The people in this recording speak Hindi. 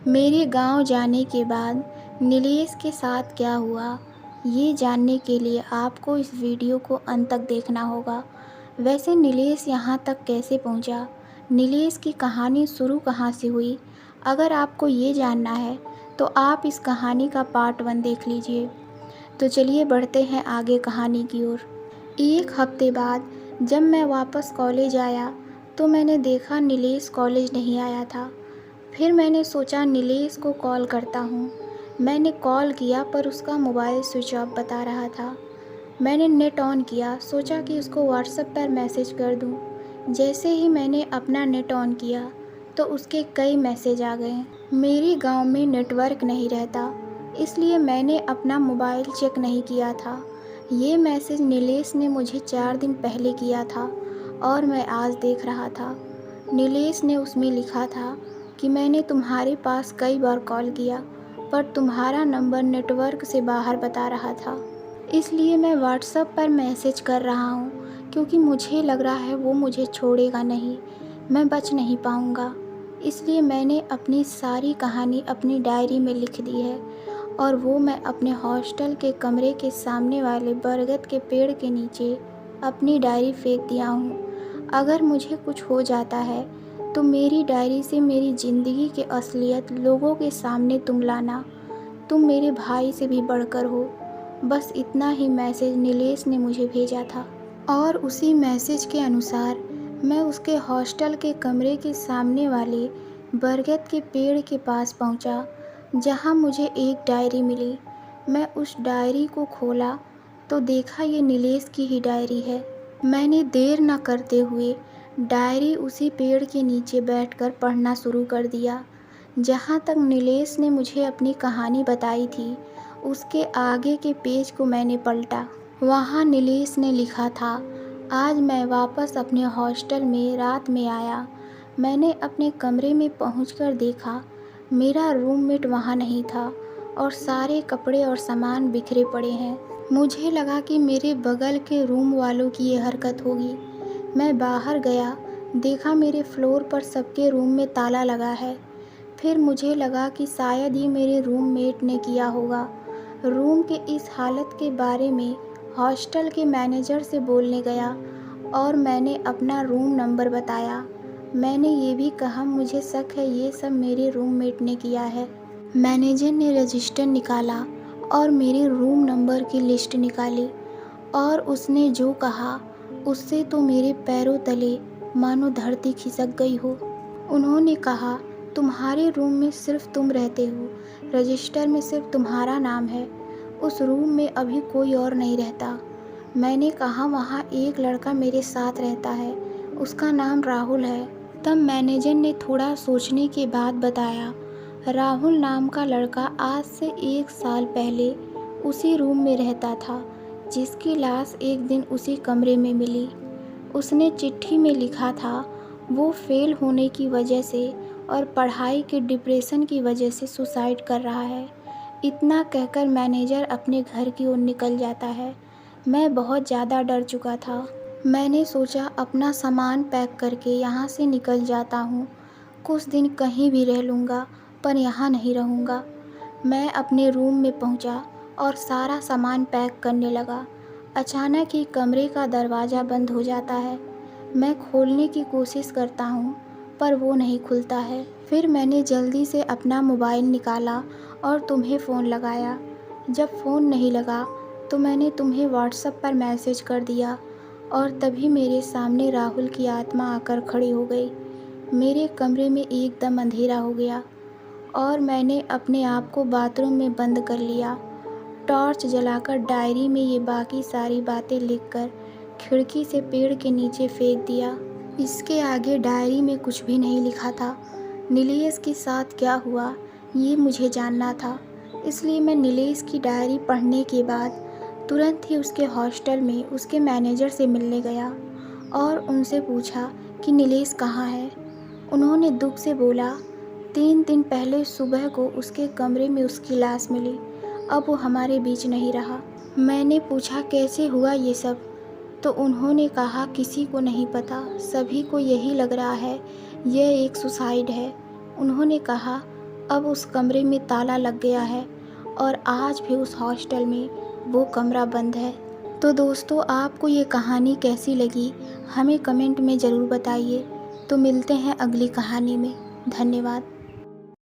मेरे गांव जाने के बाद नीलेश के साथ क्या हुआ, ये जानने के लिए आपको इस वीडियो को अंत तक देखना होगा। वैसे नीलेश यहाँ तक कैसे पहुँचा, नीलेश की कहानी शुरू कहाँ से हुई, अगर आपको ये जानना है तो आप इस कहानी का पार्ट 1 देख लीजिए। तो चलिए बढ़ते हैं आगे कहानी की ओर। एक हफ्ते बाद जब मैं वापस कॉलेज आया तो मैंने देखा नीलेश कॉलेज नहीं आया था। फिर मैंने सोचा नीलेश को कॉल करता हूँ। मैंने कॉल किया पर उसका मोबाइल स्विच ऑफ बता रहा था। मैंने नेट ऑन किया, सोचा कि उसको व्हाट्सएप पर मैसेज कर दूँ। जैसे ही मैंने अपना नेट ऑन किया तो उसके कई मैसेज आ गए। मेरे गांव में नेटवर्क नहीं रहता, इसलिए मैंने अपना मोबाइल चेक नहीं किया था। ये मैसेज नीलेश ने मुझे 4 दिन पहले किया था और मैं आज देख रहा था। नीलेश ने उसमें लिखा था कि मैंने तुम्हारे पास कई बार कॉल किया पर तुम्हारा नंबर नेटवर्क से बाहर बता रहा था, इसलिए मैं व्हाट्सएप पर मैसेज कर रहा हूँ क्योंकि मुझे लग रहा है वो मुझे छोड़ेगा नहीं, मैं बच नहीं पाऊँगा। इसलिए मैंने अपनी सारी कहानी अपनी डायरी में लिख दी है और वो मैं अपने हॉस्टल के कमरे के सामने वाले बरगद के पेड़ के नीचे अपनी डायरी फेंक दिया हूँ। अगर मुझे कुछ हो जाता है तो मेरी डायरी से मेरी ज़िंदगी की असलियत लोगों के सामने तुम लाना। तुम मेरे भाई से भी बढ़कर हो। बस इतना ही मैसेज नीलेश ने मुझे भेजा था और उसी मैसेज के अनुसार मैं उसके हॉस्टल के कमरे के सामने वाले बरगद के पेड़ के पास पहुंचा, जहां मुझे एक डायरी मिली। मैं उस डायरी को खोला तो देखा ये नीलेश की ही डायरी है। मैंने देर न करते हुए डायरी उसी पेड़ के नीचे बैठकर पढ़ना शुरू कर दिया। जहाँ तक नीलेश ने मुझे अपनी कहानी बताई थी, उसके आगे के पेज को मैंने पलटा। वहाँ नीलेश ने लिखा था, आज मैं वापस अपने हॉस्टल में रात में आया। मैंने अपने कमरे में पहुंचकर देखा मेरा रूममेट वहाँ नहीं था और सारे कपड़े और सामान बिखरे पड़े हैं। मुझे लगा कि मेरे बगल के रूम वालों की ये हरकत होगी। मैं बाहर गया, देखा मेरे फ्लोर पर सबके रूम में ताला लगा है। फिर मुझे लगा कि शायद ये मेरे रूममेट ने किया होगा। रूम के इस हालत के बारे में हॉस्टल के मैनेजर से बोलने गया और मैंने अपना रूम नंबर बताया। मैंने ये भी कहा मुझे शक है ये सब मेरे रूममेट ने किया है। मैनेजर ने रजिस्टर निकाला और मेरे रूम नंबर की लिस्ट निकाली और उसने जो कहा उससे तो मेरे पैरों तले मानो धरती खिसक गई हो। उन्होंने कहा, तुम्हारे रूम में सिर्फ तुम रहते हो, रजिस्टर में सिर्फ तुम्हारा नाम है, उस रूम में अभी कोई और नहीं रहता। मैंने कहा वहाँ एक लड़का मेरे साथ रहता है, उसका नाम राहुल है। तब मैनेजर ने थोड़ा सोचने के बाद बताया, राहुल नाम का लड़का आज से 1 साल पहले उसी रूम में रहता था जिसकी लाश एक दिन उसी कमरे में मिली। उसने चिट्ठी में लिखा था वो फेल होने की वजह से और पढ़ाई के डिप्रेशन की वजह से सुसाइड कर रहा है। इतना कहकर मैनेजर अपने घर की ओर निकल जाता है। मैं बहुत ज़्यादा डर चुका था। मैंने सोचा अपना सामान पैक करके यहाँ से निकल जाता हूँ, कुछ दिन कहीं भी रह लूँगा पर यहाँ नहीं रहूँगा। मैं अपने रूम में पहुँचा और सारा सामान पैक करने लगा। अचानक ही कमरे का दरवाज़ा बंद हो जाता है। मैं खोलने की कोशिश करता हूँ पर वो नहीं खुलता है। फिर मैंने जल्दी से अपना मोबाइल निकाला और तुम्हें फ़ोन लगाया। जब फ़ोन नहीं लगा तो मैंने तुम्हें व्हाट्सएप पर मैसेज कर दिया और तभी मेरे सामने राहुल की आत्मा आकर खड़ी हो गई। मेरे कमरे में एकदम अंधेरा हो गया और मैंने अपने आप को बाथरूम में बंद कर लिया। टॉर्च जलाकर डायरी में ये बाकी सारी बातें लिखकर खिड़की से पेड़ के नीचे फेंक दिया। इसके आगे डायरी में कुछ भी नहीं लिखा था। नीलेश के साथ क्या हुआ ये मुझे जानना था, इसलिए मैं नीलेश की डायरी पढ़ने के बाद तुरंत ही उसके हॉस्टल में उसके मैनेजर से मिलने गया और उनसे पूछा कि नीलेश कहाँ है। उन्होंने दुख से बोला, 3 दिन पहले सुबह को उसके कमरे में उसकी लाश मिली, अब वो हमारे बीच नहीं रहा। मैंने पूछा कैसे हुआ ये सब, तो उन्होंने कहा किसी को नहीं पता, सभी को यही लग रहा है यह एक सुसाइड है। उन्होंने कहा अब उस कमरे में ताला लग गया है और आज भी उस हॉस्टल में वो कमरा बंद है। तो दोस्तों, आपको ये कहानी कैसी लगी हमें कमेंट में ज़रूर बताइए। तो मिलते हैं अगली कहानी में। धन्यवाद।